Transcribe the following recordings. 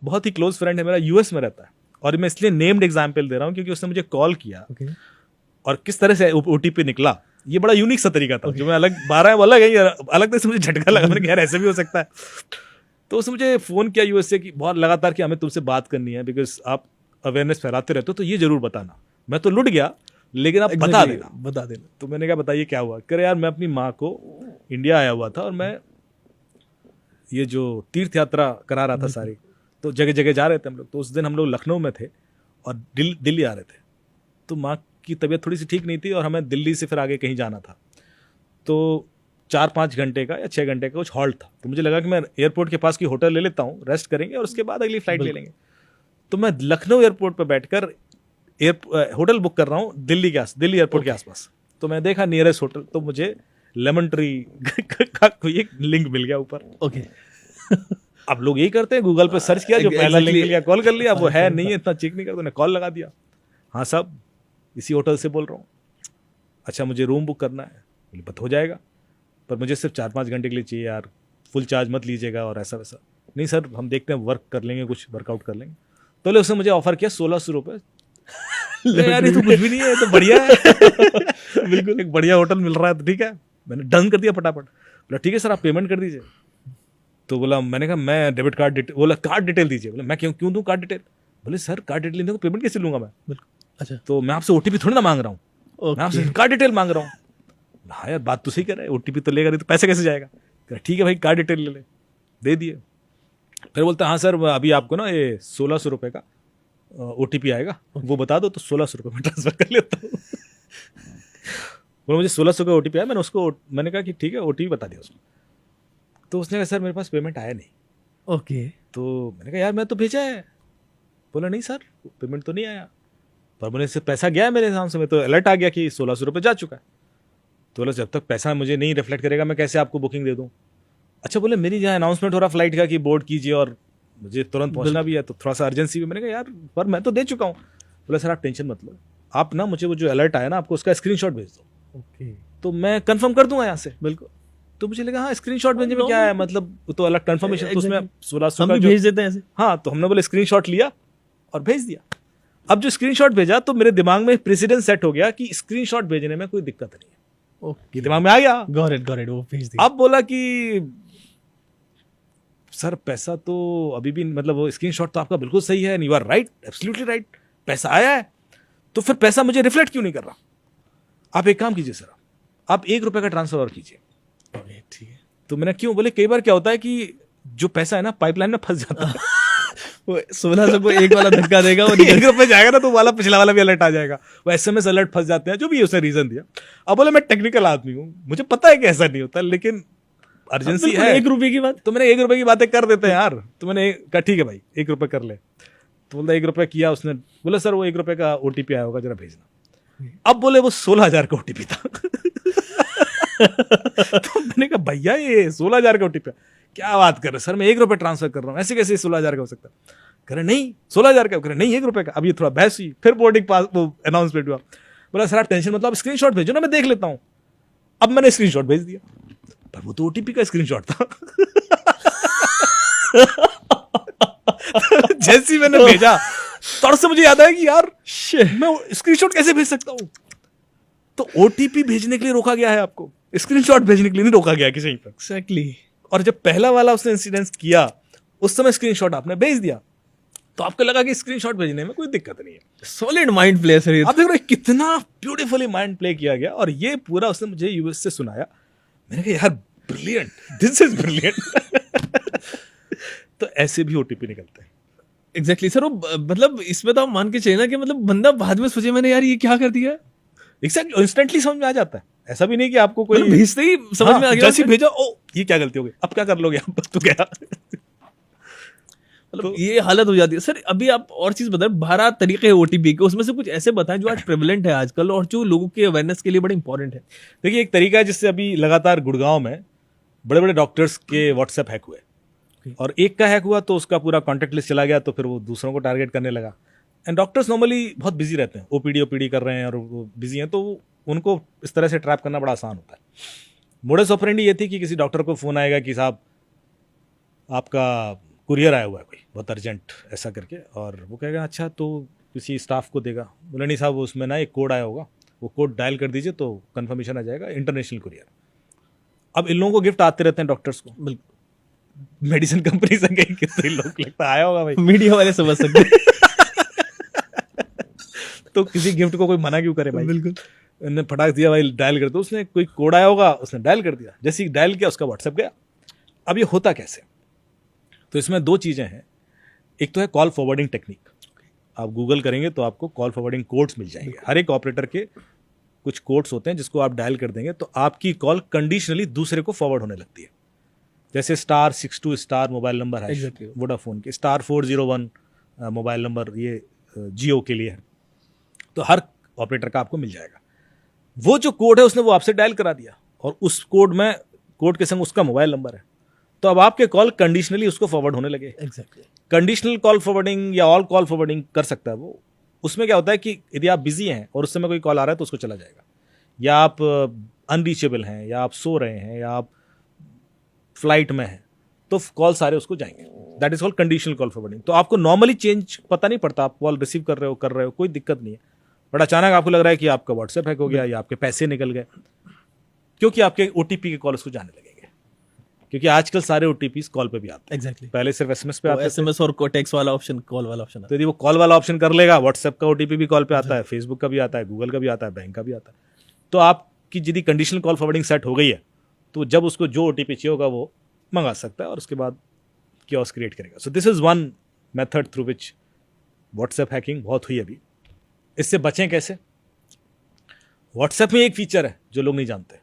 बहुत ही close friend है मेरा, यूएस में रहता है, और मैं इसलिए नेम्ड एग्जाम्पल दे रहा हूँ क्योंकि उसने मुझे कॉल किया और किस तरह से ओटीपी निकला, ये बड़ा यूनिक सा तरीका था जो मैं अलग 12 वो अलग है, ये अलग तरह से मुझे झटका लगा, मैंने कहा यार ऐसे भी हो सकता है। तो उसने मुझे फ़ोन किया यूएस से कि बहुत लगातार कि हमें तुमसे बात करनी है बिकॉज आप अवेयरनेस फैलाते रहते हो, तो ये जरूर बताना। मैं तो लुट गया, लेकिन आप बता देना। तो मैंने कहा बताइए क्या हुआ। कह रहे यार मैं अपनी माँ को इंडिया आया हुआ था और मैं ये जो तीर्थ यात्रा करा रहा था सारी, तो जगह जगह जा रहे थे हम लोग। तो उस दिन हम लोग लखनऊ में थे और दिल्ली आ रहे थे, तो माँ की तबीयत थोड़ी सी ठीक नहीं थी और हमें दिल्ली से फिर आगे कहीं जाना था। तो 4-5 घंटे का या 6 घंटे का कुछ हॉल्ट था, तो मुझे लगा कि मैं एयरपोर्ट के पास की होटल ले लेता हूँ, रेस्ट करेंगे और उसके बाद अगली फ्लाइट ले लेंगे। तो मैं लखनऊ एयरपोर्ट पर बैठकर होटल बुक कर रहा हूँ दिल्ली एयरपोर्ट के आसपास। तो मैं देखा नियरेस्ट होटल, तो मुझे लेमन ट्री का कोई एक लिंक मिल गया ऊपर। अब लोग यही करते हैं, गूगल पे सर्च किया, जो पहला लिंक मिल गया कॉल कर लिया, वो है नहीं है इतना चेक नहीं करता, कॉल लगा दिया। हाँ साहब इसी होटल से बोल रहा हूँ। अच्छा मुझे रूम बुक करना है, बोले बत हो जाएगा, पर मुझे सिर्फ 4-5 घंटे के लिए चाहिए यार, फुल चार्ज मत लीजिएगा और ऐसा वैसा। नहीं सर हम देखते हैं वर्क कर लेंगे, कुछ वर्कआउट कर लेंगे। तो उसने मुझे ऑफर किया 1600 रुपये। यार ये तो कुछ भी नहीं है, ये तो बढ़िया है बिल्कुल एक बढ़िया होटल मिल रहा है, तो ठीक है। मैंने डन कर दिया फटाफट। बोला ठीक है सर आप पेमेंट कर दीजिए। तो बोला, मैंने कहा मैं डेबिट कार्ड डिटेल, बोला कार्ड डिटेल दीजिए। बोला मैं क्यों दूं कार्ड डिटेल। बोले सर कार्ड डिटेल नहीं, पेमेंट कैसे लूंगा मैं। अच्छा तो मैं आपसे ओटीपी थोड़ी ना मांग रहा हूँ, मैं आपसे कार्ड डिटेल मांग रहा हूँ। हाँ यार बात तो सही कर रहा है, ओटीपी तो लेगा नहीं तो पैसे कैसे जाएगा। ठीक है भाई कार्ड डिटेल ले ले, दे दिए। फिर बोलता हाँ सर अभी आपको ना ये 1600 रुपये का ओटीपी आएगा, वो बता दो तो 1600 रुपये में ट्रांसफर कर लेता हूँ। बोला मुझे 1600 का ओटीपी आया, मैंने कहा कि ठीक है ओटीपी बता दिया उसको। तो उसने कहा सर मेरे पास पेमेंट आया नहीं। तो मैंने कहा यार मैं तो भेजा है। बोला नहीं सर पेमेंट तो नहीं आया, पर मुझे से पैसा गया है मेरे हिसाब से, मैं तो अलर्ट आ गया कि 1600 रुपये जा चुका है। तो बोला जब तक पैसा मुझे नहीं रिफ्लेक्ट करेगा मैं कैसे आपको बुकिंग दे दूँ। अच्छा बोले मेरी जहाँ अनाउंसमेंट हो रहा फ्लाइट का कि बोर्ड कीजिए और मुझे तुरंत पहुंचना भी है, तो थोड़ा सा अर्जेंसी भी। मैंने कहा यार पर मैं तो दे चुका हूँ। बोला सर आप टेंशन मत लो, आप ना मुझे वो जो अलर्ट आया ना आपको उसका स्क्रीनशॉट भेज दो। तो मैं कंफर्म कर दूंगा यहाँ से। बिल्कुल। तो मुझे लगा हाँ स्क्रीनशॉट भेजने में क्या है, मतलब तो अलग कंफर्मेशन, तो उसमें 1600 का भेज देते हैं ऐसे। हाँ तो हमने बोले स्क्रीनशॉट लिया और भेज दिया। अब जो स्क्रीनशॉट भेजा तो मेरे दिमाग में प्रेसिडेंट सेट हो गया कि स्क्रीनशॉट भेजने में कोई दिक्कत नहीं है। ओके दिमाग में आ गया, गॉट इट वो भेज दिया। अब बोला कि सर पैसा तो अभी भी मतलब वो स्क्रीनशॉट तो आपका बिल्कुल सही है, you are right absolutely right, पैसा आया है, तो फिर पैसा मुझे रिफ्लेक्ट क्यों नहीं कर रहा। आप एक काम कीजिए सर आप 1 रुपये का ट्रांसफर और कीजिए। ठीक है। तो मैंने क्यों, बोले कई बार क्या होता है कि जो पैसा है ना पाइपलाइन में फंस जाता है वो 1600 को एक वाला धक्का देगा, वो 1 रुपये जाएगा ना तो वाला पिछला वाला भी अलर्ट आ जाएगा, वो एसएमएस अलर्ट फंस जाते हैं, जो भी उसने रीजन दिया। अब बोले मैं टेक्निकल आदमी हूँ, मुझे पता है कि ऐसा नहीं होता, लेकिन अर्जेंसी है। 1 रुपये की बात, तो मैंने 1 रुपये की बातें कर देते हैं यार। तो मैंने कहा ठीक है भाई 1 रुपये कर ले। तो बोलता 1 रुपये किया उसने। बोला सर वो 1 रुपये का ओटीपी आया होगा जरा भेजना। अब बोले वो 16,000 का ओटीपी था तो मैंने कहा भैया ये 16,000 का ओटीपी क्या बात कर रहे सर, मैं 1 रुपये ट्रांसफर कर रहा हूँ, ऐसे कैसे 16,000 का हो सकता है। कह रहे नहीं 16,000 का, कह रहे नहीं 1 रुपये का। अब ये थोड़ा बहस हुई, फिर बोर्डिंग पास वो अनाउंसमेंट हुआ। बोला सर आप टेंशन मतलब स्क्रीनशॉट भेजो ना मैं देख लेता हूँ। अब मैंने स्क्रीनशॉट भेज दिया, पर वो तो ओटीपी का स्क्रीनशॉट था जैसे ही मैंने भेजा तब से मुझे याद आया कि यार मैं स्क्रीनशॉट कैसे भेज सकता हूं। तो ओटीपी भेजने के लिए रोका गया है आपको, स्क्रीनशॉट भेजने के लिए नहीं रोका गया किसी पर। एग्जैक्टली। और जब पहला वाला उसने इंसिडेंस किया उस समय स्क्रीनशॉट आपने भेज दिया, तो आपको लगा कि स्क्रीनशॉट भेजने में कोई दिक्कत नहीं है। सॉलिड माइंड प्ले सर, आप देख रहे हो कितना ब्यूटीफुली माइंड प्ले किया गया। और ये पूरा उसने मुझे यूएस से सुनाया। मैंने कहा यार ब्रिलियंट, दिस इज ब्रिलियंट तो ऐसे भी ओटीपी निकलते हैं। एग्जैक्टली सर, वो मतलब इसमें तो आप मान के चलिए ना कि मतलब बंदा बाद में सोचे मैंने यार ये क्या कर दिया। एग्जैक्टली इंस्टेंटली समझ में आ जाता है, ऐसा भी नहीं कि आपको कोई भेजते ही समझ में आ गया, जैसे भेजा ओ ये क्या गलती हो गई, अब क्या कर लोगे आप तो क्या मतलब ये हालत हो जाती है। सर अभी आप और चीज बताएं, 12 तरीके हैं ओटीपी के, उसमें से कुछ ऐसे बताएं जो आज प्रेवलेंट है आजकल और जो लोगों के अवेयरनेस के लिए बड़े इंपॉर्टेंट है। देखिए एक तरीका है जिससे अभी लगातार गुड़गांव में बड़े बड़े डॉक्टर्स के व्हाट्सएप हैक हुए और एक का हैक हुआ तो उसका पूरा कॉन्टैक्ट लिस्ट चला गया, तो फिर वो दूसरों को टारगेट करने लगा। एंड डॉक्टर्स नॉर्मली बहुत बिजी रहते हैं, ओपीडी कर रहे हैं और वो बिजी हैं, तो उनको इस तरह से ट्रैप करना बड़ा आसान होता है। मोडस ऑपरेंडी ये थी कि किसी डॉक्टर को फ़ोन आएगा कि साहब आपका कुरियर आया हुआ है कोई बहुत अर्जेंट ऐसा करके, और वो कहेगा अच्छा तो किसी स्टाफ को देगा, बोले नहीं साहब उसमें ना एक कोड आया होगा, वो कोड डायल कर दीजिए तो कंफर्मेशन आ जाएगा, इंटरनेशनल कुरियर। अब इन लोगों को गिफ्ट आते रहते हैं डॉक्टर्स को, बिल्कुल मेडिसिन कंपनी से कहीं कितने लोग लगता आया होगा भाई। मीडिया वाले समझ सकते हैं। तो किसी गिफ्ट को कोई मना क्यों करे भाई। बिल्कुल उन्होंने फटाक दिया भाई, डायल कर दो, उसने कोई कोड आया होगा, उसने डायल कर दिया, जैसे ही डायल किया उसका व्हाट्सएप गया। अब ये होता कैसे, तो इसमें दो चीज़ें हैं। एक तो है कॉल फॉरवर्डिंग टेक्निक, आप गूगल करेंगे तो आपको कॉल फॉरवर्डिंग कोड्स मिल जाएंगे। हर एक ऑपरेटर के कुछ कोड्स होते हैं जिसको आप डायल कर देंगे तो आपकी कॉल कंडीशनली दूसरे को फॉरवर्ड होने लगती है। जैसे *62* मोबाइल नंबर है Exactly. वोडाफोन के, *401 मोबाइल नंबर ये जियो के लिए है, तो हर ऑपरेटर का आपको मिल जाएगा। वो जो कोड है उसने वो आपसे डायल करा दिया, और उस कोड के संग उसका मोबाइल नंबर है, तो अब आपके कॉल कंडीशनली उसको फॉरवर्ड होने लगे। एग्जैक्टली कंडीशनल कॉल फॉरवर्डिंग या ऑल कॉल फॉरवर्डिंग कर सकता है वो। उसमें क्या होता है कि यदि आप बिजी हैं और उस समय कोई कॉल आ रहा है तो उसको चला जाएगा, या आप अनरीचेबल हैं, या आप सो रहे हैं, या आप फ्लाइट में हैं, तो कॉल सारे उसको जाएंगे। That is called conditional call forwarding. तो आपको नॉर्मली चेंज पता नहीं पड़ता, आप कॉल रिसीव कर रहे हो कोई दिक्कत नहीं है, बट अचानक आपको लग रहा है कि आपका व्हाट्सएप हैक हो गया या आपके पैसे निकल गए, क्योंकि आपके ओटीपी के कॉल उसको जाने लगेंगे। क्योंकि आजकल सारे ओटीपी कॉल पे भी आते हैं, एग्जैक्टली पहले सिर्फ एसएमएस पे आते थे। एसएमएस और टेक्स्ट वाला ऑप्शन, कॉल वाला ऑप्शन तो यदि वो कॉल वाला ऑप्शन कर लेगा, व्हाट्सएप का ओटीपी भी कॉल पे आता है, फेसबुक का भी आता है, गूगल का भी आता है, बैंक का भी आता है। तो आपकी यदि कंडीशनल कॉल फॉरवर्डिंग सेट हो गई है तो जब उसको जो ओटीपी चाहिए होगा वो मंगा सकता है और उसके बाद कियोस्क क्रिएट करेगा। So this is one method through which WhatsApp hacking बहुत हुई अभी। इससे बचें कैसे? व्हाट्सएप में एक फीचर है जो लोग नहीं जानते।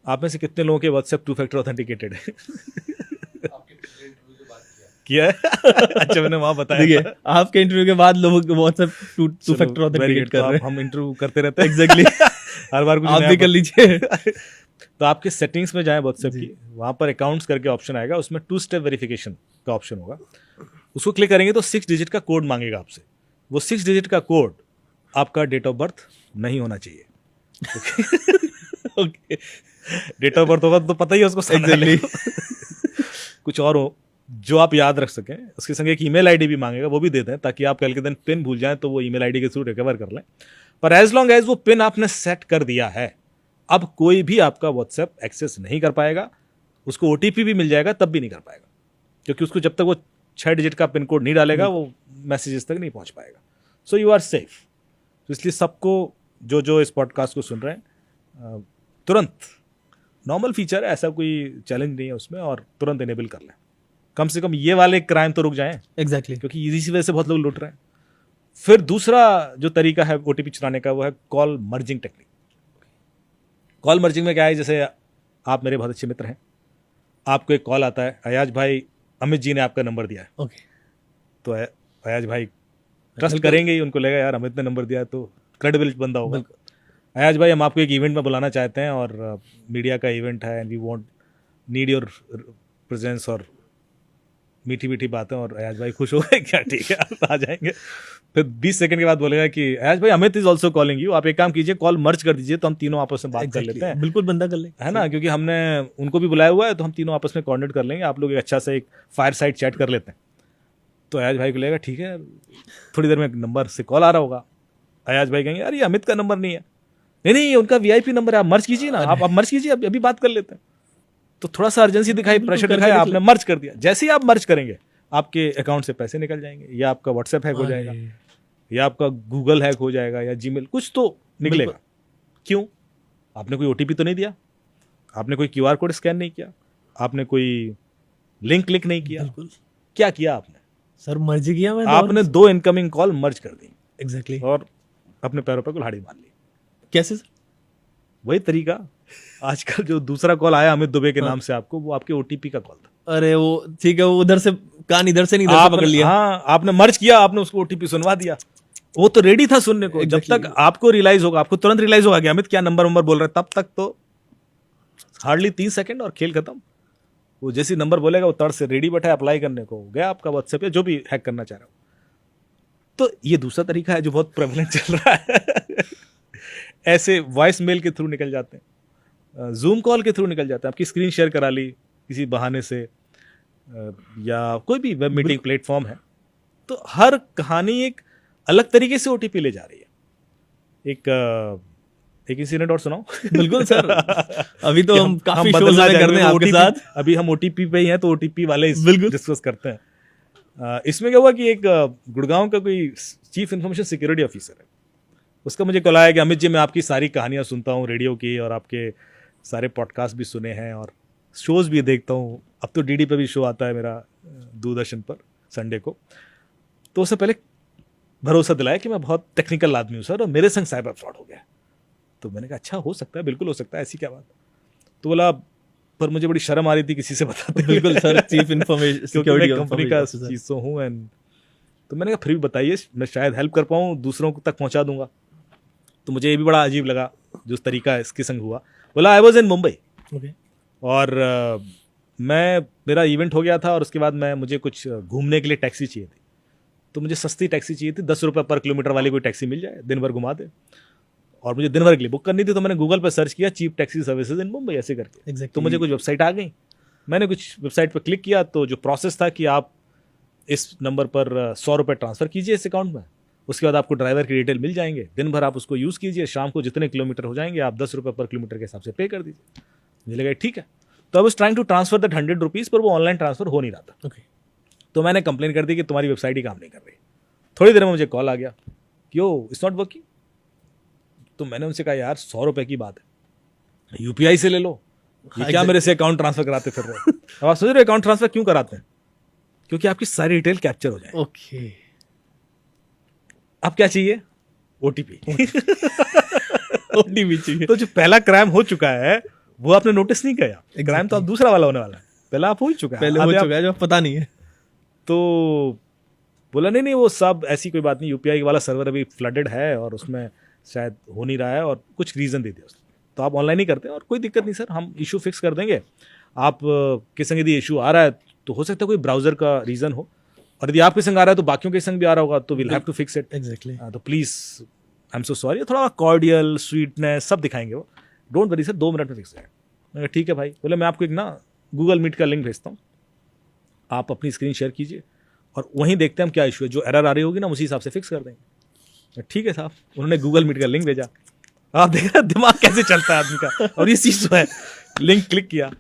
आप में से कितने लोगों के व्हाट्सएप 2 फैक्टर ऑथेंटिकेटेड है? किया है? अच्छा, मैंने वहां बताया। देखिए आपके इंटरव्यू के बाद लोग व्हाट्सएप 2 फैक्टर ऑथेंटिकेट कर रहे हैं। हम इंटरव्यू करते रहते हैं एग्जैक्टली हर बार कुछ आप नया भी कर लीजिए। तो आपके सेटिंग्स में जाएं व्हाट्सएप की, वहां पर अकाउंट्स करके ऑप्शन आएगा, उसमें 2 स्टेप वेरिफिकेशन का ऑप्शन होगा। उसको क्लिक करेंगे तो 6 डिजिट का कोड मांगेगा आपसे। वो 6 डिजिट का कोड आपका डेट ऑफ बर्थ नहीं होना चाहिए। ओके डेट ऑफ बर्थ होगा तो पता ही है उसको। एग्जैक्टली कुछ और हो जो आप याद रख सकें। उसके संग एक ईमेल आईडी भी मांगेगा, वो भी दे दें ताकि आप कल के दिन पिन भूल जाएं तो वो ईमेल आईडी के थ्रू रिकवर कर लें। पर एज लॉन्ग एज वो पिन आपने सेट कर दिया है, अब कोई भी आपका व्हाट्सएप एक्सेस नहीं कर पाएगा। उसको ओटीपी भी मिल जाएगा तब भी नहीं कर पाएगा, क्योंकि उसको जब तक वो 6 डिजिट का पिन कोड नहीं डालेगा वो मैसेजेस तक नहीं पहुंच पाएगा। So you are safe. तो इसलिए सबको जो इस पॉडकास्ट को सुन रहे हैं, तुरंत, नॉर्मल फीचर है, ऐसा कोई चैलेंज नहीं है उसमें, और तुरंत इनेबल कर लें। कम से कम ये वाले क्राइम तो रुक जाएं, एग्जैक्टली क्योंकि इसी वजह से बहुत लोग लूट रहे हैं। फिर दूसरा जो तरीका है ओटीपी चुराने का वो है call merging technique. Call merging में क्या है, जैसे आप मेरे बहुत अच्छे मित्र हैं, आपको एक कॉल आता है, अयाज भाई अमित जी ने आपका नंबर दिया है। ओके तो अयाज भाई ट्रस्ट करेंगे ही, उनको लगेगा यार अमित ने नंबर दिया है तो क्रेडिबल बंदा होगा। अयाज भाई हम आपको एक इवेंट में बुलाना चाहते हैं और मीडिया का इवेंट है, and we want need your presence, और मीठी मीठी बातें। और अयाज भाई खुश हो गए, क्या ठीक है आप आ जाएंगे। फिर 20 सेकंड के बाद बोलेगा कि अयाज भाई Amit is also calling you, आप एक काम कीजिए कॉल मर्ज कर दीजिए तो हम तीनों आपस में बात कर लेते हैं। बिल्कुल बंदा कर ले, है ना, क्योंकि हमने उनको भी बुलाया हुआ है तो हम तीनों आपस में कोऑर्डिनेट कर लेंगे, आप लोग एक अच्छा सा एक फायर साइड चैट कर लेते हैं। तो अयाज भाई को लगेगा ठीक है, थोड़ी देर में एक नंबर से कॉल आ रहा होगा। अयाज भाई कहेंगे अरे अमित का नंबर नहीं है, नहीं ये उनका वीआईपी नंबर है, आप मर्ज कीजिए ना, आप मर्ज कीजिए, अभी बात कर लेते हैं। तो थोड़ा सा अर्जेंसी दिखाई, प्रेशर दिखाया, आपने मर्ज कर दिया। जैसे ही आप मर्ज करेंगे आपके अकाउंट से पैसे निकल जाएंगे, या आपका व्हाट्सएप हैक हो जाएगा, या आपका गूगल हैक हो जाएगा, या जीमेल, कुछ तो निकलेगा। क्यों? आपने कोई ओटीपी तो नहीं दिया, आपने कोई क्यूआर कोड स्कैन नहीं किया, आपने कोई लिंक क्लिक नहीं किया। क्या किया आपने? सर मर्ज किया मैं, आपने 2 इनकमिंग कॉल मर्ज कर दी। एग्जैक्टली और अपने पैरों पर कुल्हाड़ी मार ली। कैसे सर? वही तरीका, आजकल जो दूसरा कॉल आया अमित दुबे के नाम से आपको, वो आपके ओटीपी का कॉल था। अरे वो ठीक है, वो उधर से कान इधर से नहीं, इधर से पकड़ लिया। हाँ, आपने मर्ज किया, आपने उसको ओटीपी सुनवा दिया, वो तो रेडी था सुनने को। जब तक आपको रियलाइज होगा, आपको तुरंत रियलाइज होगा कि अमित क्या नंबर बोल रहा है, तब तक तो हार्डली 3 सेकंड और खेल खत्म। वो जैसी नंबर बोलेगा वो तड़ से रेडी बैठा है अप्लाई करने को, गया आपका व्हाट्सएप या जो भी हैक करना चाह रहा हो। तो ये दूसरा तरीका है जो बहुत प्रेवलेंट चल रहा है। ऐसे वॉइस मेल के थ्रू निकल जाते हैं, जूम कॉल के थ्रू निकल जाते हैं, आपकी स्क्रीन शेयर करा ली किसी बहाने से, या कोई भी वेब मीटिंग प्लेटफॉर्म है, तो हर कहानी एक अलग तरीके से ओटीपी ले जा रही है। एक इंसिडेंट और सुनाओ। बिल्कुल सर, अभी तो हम काफी बदलना शोज चाहेंगे, करने हैं आपके OTP साथ। अभी हम ओटीपी पे ही हैं, तो ओटीपी वाले बिल्कुल। डिस्कस करते हैं। इसमें क्या हुआ कि एक गुड़गांव का कोई चीफ इंफॉर्मेशन सिक्योरिटी ऑफिसर है, उसका मुझे कॉल आया कि अमित जी, मैं आपकी सारी कहानियां सुनता हूँ रेडियो की, और आपके सारे पॉडकास्ट भी सुने हैं और शोज भी देखता हूँ। अब तो डीडी पे भी शो आता है मेरा, दूरदर्शन पर संडे को। तो उससे पहले भरोसा दिलाया कि मैं बहुत टेक्निकल आदमी हूँ सर, और मेरे संग साइबर फ्रॉड हो गया। तो मैंने कहा अच्छा, हो सकता है, बिल्कुल हो सकता है, ऐसी क्या बात। तो बोला, पर मुझे बड़ी शर्म आ रही थी किसी से बताते। बिल्कुल sir, chief information security company का चीज तो हूँ। एंड तो मैंने कहा फिर भी बताइए, मैं शायद हेल्प कर पाऊँ, दूसरों तक पहुँचा दूंगा। तो मुझे ये भी बड़ा अजीब लगा जो तरीका इसके संग हुआ। बोला आई वॉज इन मुंबई, और मेरा इवेंट हो गया था, और उसके बाद मुझे कुछ घूमने के लिए टैक्सी चाहिए थी। तो मुझे सस्ती टैक्सी चाहिए थी, 10 रुपये पर किलोमीटर वाली कोई टैक्सी मिल जाए, दिन भर घुमा दे, और मुझे दिन भर के लिए बुक करनी थी। तो मैंने गूगल पर सर्च किया cheap taxi services in Mumbai, ऐसे करके। तो मुझे कुछ वेबसाइट आ गई, मैंने कुछ वेबसाइट पर क्लिक किया। तो जो प्रोसेस था कि आप इस नंबर पर 100 रुपये ट्रांसफ़र कीजिए इस अकाउंट में, उसके बाद आपको ड्राइवर की डिटेल मिल जाएंगे, दिन भर आप उसको यूज़ कीजिए, शाम को जितने किलोमीटर हो जाएंगे आप 10 रुपये पर किलोमीटर के हिसाब से पे कर दीजिए। मुझे लगा ठीक है। तो I was trying to transfer that 100 rupees, पर वो ऑनलाइन ट्रांसफर हो नहीं रहा था। तो मैंने कंप्लेन कर दी कि तुम्हारी वेबसाइट ही काम नहीं कर रही। थोड़ी देर में मुझे कॉल आ गया कि ओ इट्स नॉट वर्किंग। तो मैंने उनसे कहा यार 100 रुपये की बात है, यूपीआई से ले लो, ये क्या मेरे से अकाउंट ट्रांसफर कराते फिर रहे हो। अब आप सोच रहे हो अकाउंट ट्रांसफर क्यों कराते हैं? क्योंकि आपकी सारी डिटेल कैप्चर हो जाए। ओके, अब क्या चाहिए? ओटीपी। ओटीपी चाहिए। तो जो पहला क्राइम हो चुका है वो आपने नोटिस नहीं किया। क्राइम तो अब दूसरा वाला होने वाला है, पहला आप हो ही चुका है, पहले हो चुका है जो पता नहीं है। तो बोला नहीं वो सब ऐसी कोई बात नहीं, यूपीआई वाला सर्वर अभी फ्लडेड है और उसमें शायद हो नहीं रहा है, और कुछ रीज़न दे दिया उसने। तो आप ऑनलाइन ही करते हैं और कोई दिक्कत नहीं सर, हम इशू फिक्स कर देंगे। आप के संग यदि इशू आ रहा है तो हो सकता है कोई ब्राउजर का रीज़न हो, और यदि आपके संग आ रहा है तो बाकियों के संग भी आ रहा होगा, तो will have to fix it. Exactly. तो please I am so sorry, थोड़ा कॉर्डियल स्वीटनेस सब दिखाएंगे वो, डोंट वरी सर, 2 मिनट में फिक्स है। मैंने ठीक है भाई। बोले मैं आपको एक ना गूगल मीट का लिंक भेजता हूँ, आप अपनी स्क्रीन शेयर कीजिए और वहीं देखते हैं हम क्या इशू है, जो एरर आ रही होगी ना उसी हिसाब से फिक्स कर देंगे। ठीक है साहब, उन्होंने गूगल मीट का लिंक भेजा। आप देख रहे दिमाग कैसे चलता है आदमी का, और ये चीज़ तो है। लिंक क्लिक किया,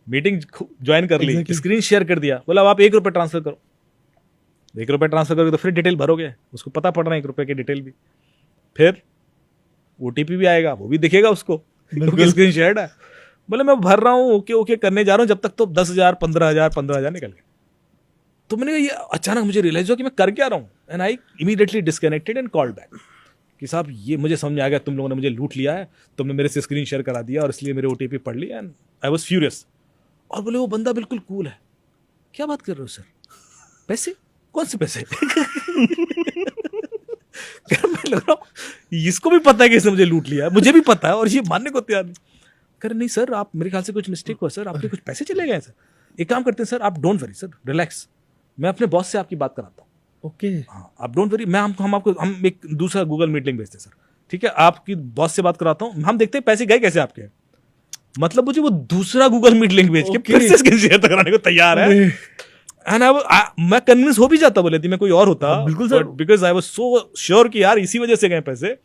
मीटिंग ज्वाइन कर ली, स्क्रीन शेयर कर दिया। बोला अब आप 1 रुपये ट्रांसफर करो। 1 रुपये ट्रांसफर करोगे तो फिर डिटेल भरोगे, उसको पता पड़ रहा है 1 रुपये की डिटेल भी, फिर ओटीपी भी आएगा, वो भी दिखेगा उसको, क्योंकि स्क्रीन शेयर है। बोले मैं भर रहा हूँ, ओके ओके करने जा रहा हूँ, जब तक तो 10,000 15,000 निकल गए। तो मैंने कहा ये अचानक मुझे रियलाइज हुआ कि मैं कर क्या रहा हूँ, and I immediately disconnected and called back कि साहब ये मुझे समझ में आ गया, तुम लोगों ने मुझे लूट लिया है, तुमने मेरे से स्क्रीन शेयर करा दिया और इसलिए मेरे ओटीपी पढ़ लिया, एंड आई वाज फ्यूरियस। और बोले वो बंदा बिल्कुल कूल है, क्या बात कर रहे हो सर, पैसे? कौन से पैसे? मैं लग रहा हूँ इसको भी पता है कि इसने मुझे लूट लिया है, मुझे भी पता है, और ये मानने को तैयार नहीं। कह रहे नहीं सर, आप मेरे ख्याल से कुछ मिस्टेक हुआ सर, आपके कुछ पैसे चले गए सर। एक काम करते हैं सर, आप डोंट वरी सर, रिलैक्स, मैं अपने बॉस से आपकी बात कराता हूँ। ओके, हाँ आप डोंट वरी, हम एक दूसरा गूगल मीट लिंक भेजते हैं सर, ठीक है, आपकी बॉस से बात कराता हूँ, हम देखते हैं पैसे गए कैसे आपके। मतलब मुझे वो दूसरा गूगल मीट लिंक भेज के फिर से स्क्रीन शेयर कराने को तैयार है। एंड मैं कन्विंस हो भी जाता, बोले थी मैं कोई और होता, बिल्कुल sir, because I was so sure कि यार इसी वजह से गए पैसे।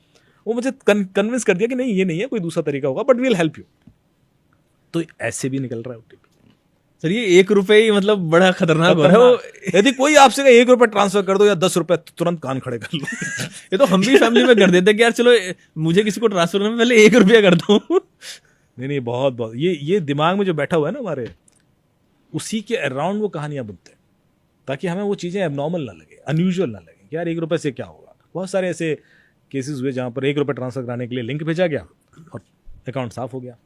वो मुझे कन्विंस कर दिया कि नहीं ये नहीं है, कोई दूसरा तरीका होगा, but we will help you. तो ऐसे भी निकल रहा है ओटीपी सर। ये 1 रुपए ही मतलब बड़ा खतरनाक हो रहा है वो। यदि कोई आपसे 1 रुपये ट्रांसफर कर दो या 10 रुपये, तुरंत कान खड़े कर लो। ये तो हम भी फैमिली में कर देते हैं कि यार चलो मुझे किसी को ट्रांसफर करना, पहले 1 रुपया करता हूँ। नहीं बहुत बहुत ये दिमाग में जो बैठा हुआ है ना हमारे, उसी के अराउंड वो कहानियां बुनते हैं, ताकि हमें वो चीज़ें एबनॉर्मल ना लगे, अनयूजुअल ना लगे कि यार 1 रुपये से क्या होगा। बहुत सारे ऐसे केसेस हुए जहाँ पर 1 रुपये ट्रांसफर कराने के लिए लिंक भेजा गया और अकाउंट साफ हो गया।